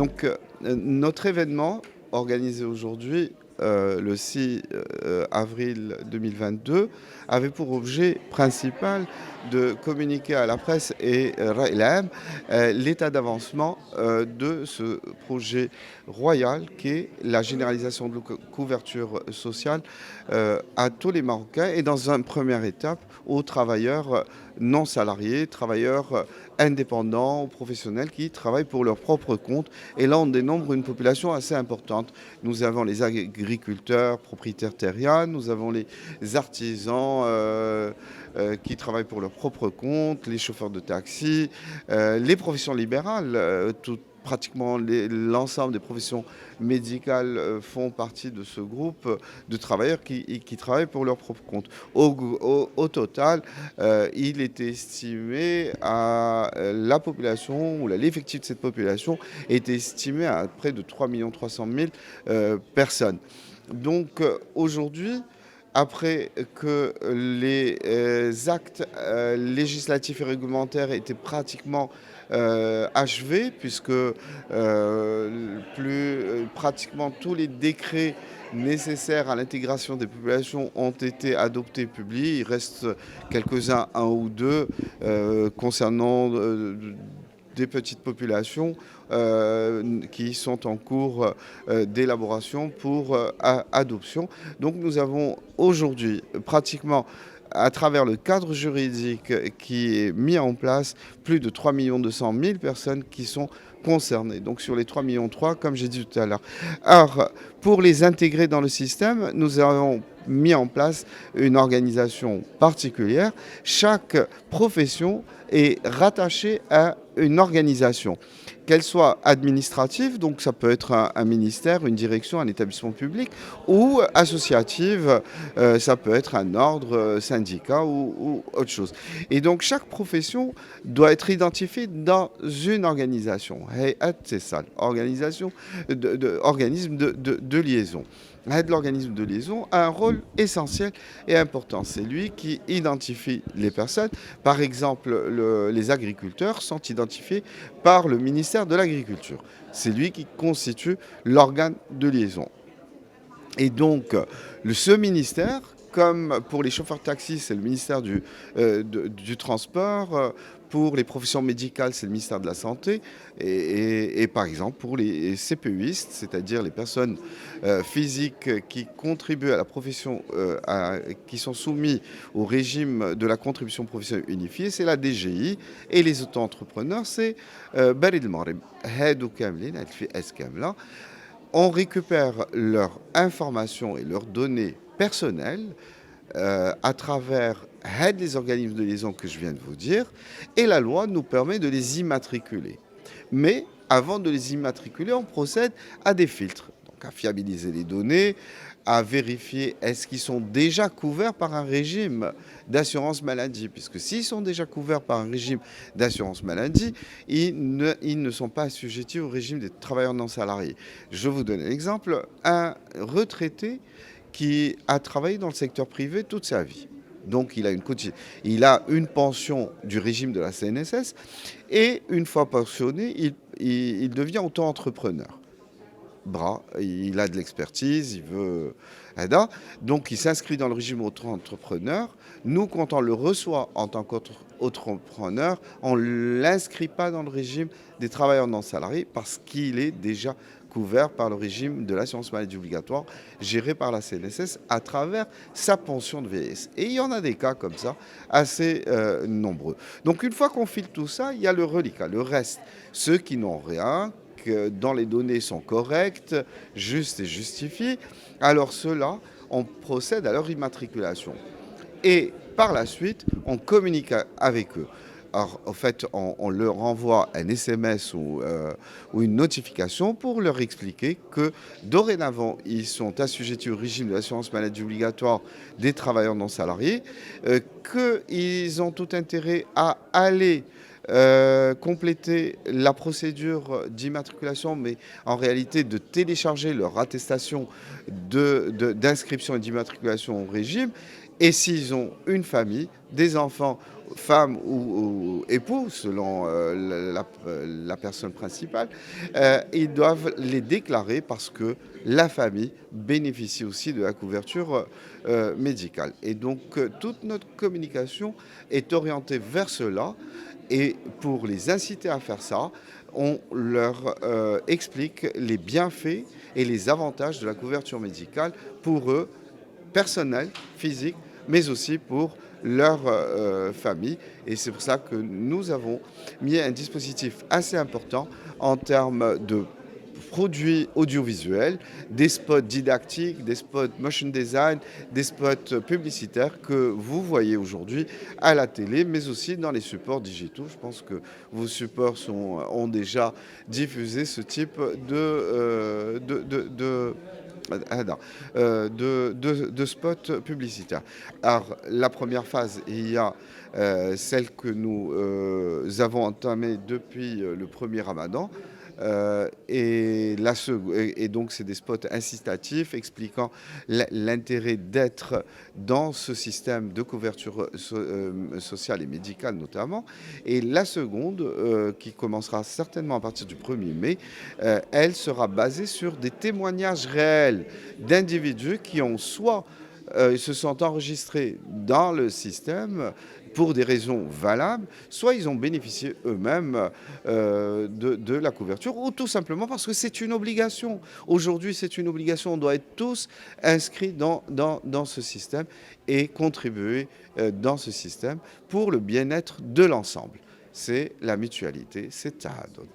Donc, notre événement organisé aujourd'hui, le 6 avril 2022, avait pour objet principal de communiquer à la presse et Rai Al-Am, l'état d'avancement de ce projet royal qui est la généralisation de la couverture sociale à tous les Marocains et dans une première étape aux travailleurs non salariés, travailleurs indépendants ou professionnels qui travaillent pour leur propre compte. Et là, on dénombre une population assez importante. Nous avons les agriculteurs, propriétaires terriens, nous avons les artisans qui travaillent pour leur propre compte, les chauffeurs de taxi, les professions libérales, pratiquement l'ensemble des professions médicales font partie de ce groupe de travailleurs qui travaillent pour leur propre compte. Au total, il est estimé à la population, ou l'effectif de cette population est estimé à près de 3 300 000 personnes. Donc aujourd'hui, après que les actes législatifs et réglementaires étaient pratiquement achevés, puisque pratiquement tous les décrets nécessaires à l'intégration des populations ont été adoptés et publiés. Il reste quelques-uns, un ou deux, concernant des petites populations qui sont en cours d'élaboration pour adoption. Donc nous avons aujourd'hui pratiquement à travers le cadre juridique qui est mis en place, plus de 3 200 000 personnes qui sont concernées. Donc sur les 3,3 millions, comme j'ai dit tout à l'heure. Alors, pour les intégrer dans le système, nous avons mis en place une organisation particulière. Chaque profession est rattachée à une organisation, qu'elle soit administrative, donc ça peut être un ministère, une direction, un établissement public, ou associative, ça peut être un ordre, syndicat ou autre chose. Et donc chaque profession doit être identifiée dans une organisation. C'est ça, organisation, organisme de liaison. L'organisme de liaison a un rôle essentiel et important. C'est lui qui identifie les personnes. Par exemple, les agriculteurs sont identifiés par le ministère de l'Agriculture. C'est lui qui constitue l'organe de liaison. Et donc, ce ministère, comme pour les chauffeurs de taxi, c'est le ministère du Transport. Pour les professions médicales, c'est le ministère de la Santé. Et par exemple, pour les CPUistes, c'est-à-dire les personnes physiques qui contribuent à la profession, qui sont soumis au régime de la contribution professionnelle unifiée, c'est la DGI. Et les auto-entrepreneurs, c'est Barid el-Maghreb. Hadou kamlin, fi kamla. On récupère leurs informations et leurs données personnelles à travers les organismes de liaison que je viens de vous dire, et la loi nous permet de les immatriculer. Mais avant de les immatriculer, on procède à des filtres, donc à fiabiliser les données, à vérifier est-ce qu'ils sont déjà couverts par un régime d'assurance maladie, puisque s'ils sont déjà couverts par un régime d'assurance maladie, ils ne sont pas assujettis au régime des travailleurs non salariés. Je vous donne un exemple, un retraité qui a travaillé dans le secteur privé toute sa vie. Donc il a une pension du régime de la CNSS et une fois pensionné, il devient auto-entrepreneur. Il a de l'expertise, il veut... Donc il s'inscrit dans le régime auto-entrepreneur. Nous, quand on le reçoit en tant qu'auto-entrepreneur, on ne l'inscrit pas dans le régime des travailleurs non salariés parce qu'il est déjà couvert par le régime de l'assurance maladie obligatoire géré par la CNSS à travers sa pension de vieillesse. Et il y en a des cas comme ça assez nombreux. Donc une fois qu'on file tout ça, il y a le reliquat, le reste. Ceux qui n'ont rien, dont les données sont correctes, justes et justifiées, alors ceux-là, on procède à leur immatriculation. Et par la suite, on communique avec eux. Alors, en fait, on leur envoie un SMS ou une notification pour leur expliquer que dorénavant, ils sont assujettis au régime de l'assurance maladie obligatoire des travailleurs non salariés, qu'ils ont tout intérêt à aller compléter la procédure d'immatriculation, mais en réalité de télécharger leur attestation d'inscription et d'immatriculation au régime. Et s'ils ont une famille, des enfants femme ou époux, selon la personne principale, ils doivent les déclarer parce que la famille bénéficie aussi de la couverture médicale. Et donc, toute notre communication est orientée vers cela. Et pour les inciter à faire ça, on leur explique les bienfaits et les avantages de la couverture médicale pour eux, personnels, physiques, mais aussi pour leur famille. Et c'est pour ça que nous avons mis un dispositif assez important en termes de produits audiovisuels, des spots didactiques, des spots motion design, des spots publicitaires que vous voyez aujourd'hui à la télé, mais aussi dans les supports digitaux. Je pense que vos supports ont déjà diffusé ce type ah non, de spots publicitaires. Alors, la première phase, il y a celle que nous avons entamée depuis le premier Ramadan. Et donc, c'est des spots incitatifs expliquant l'intérêt d'être dans ce système de couverture sociale et médicale notamment. Et la seconde, qui commencera certainement à partir du 1er mai, elle sera basée sur des témoignages réels d'individus qui ont soit se sont enregistrés dans le système pour des raisons valables, soit ils ont bénéficié eux-mêmes de la couverture, ou tout simplement parce que c'est une obligation. Aujourd'hui, c'est une obligation. On doit être tous inscrits dans ce système et contribuer dans ce système pour le bien-être de l'ensemble. C'est la mutualité, c'est Tahadot.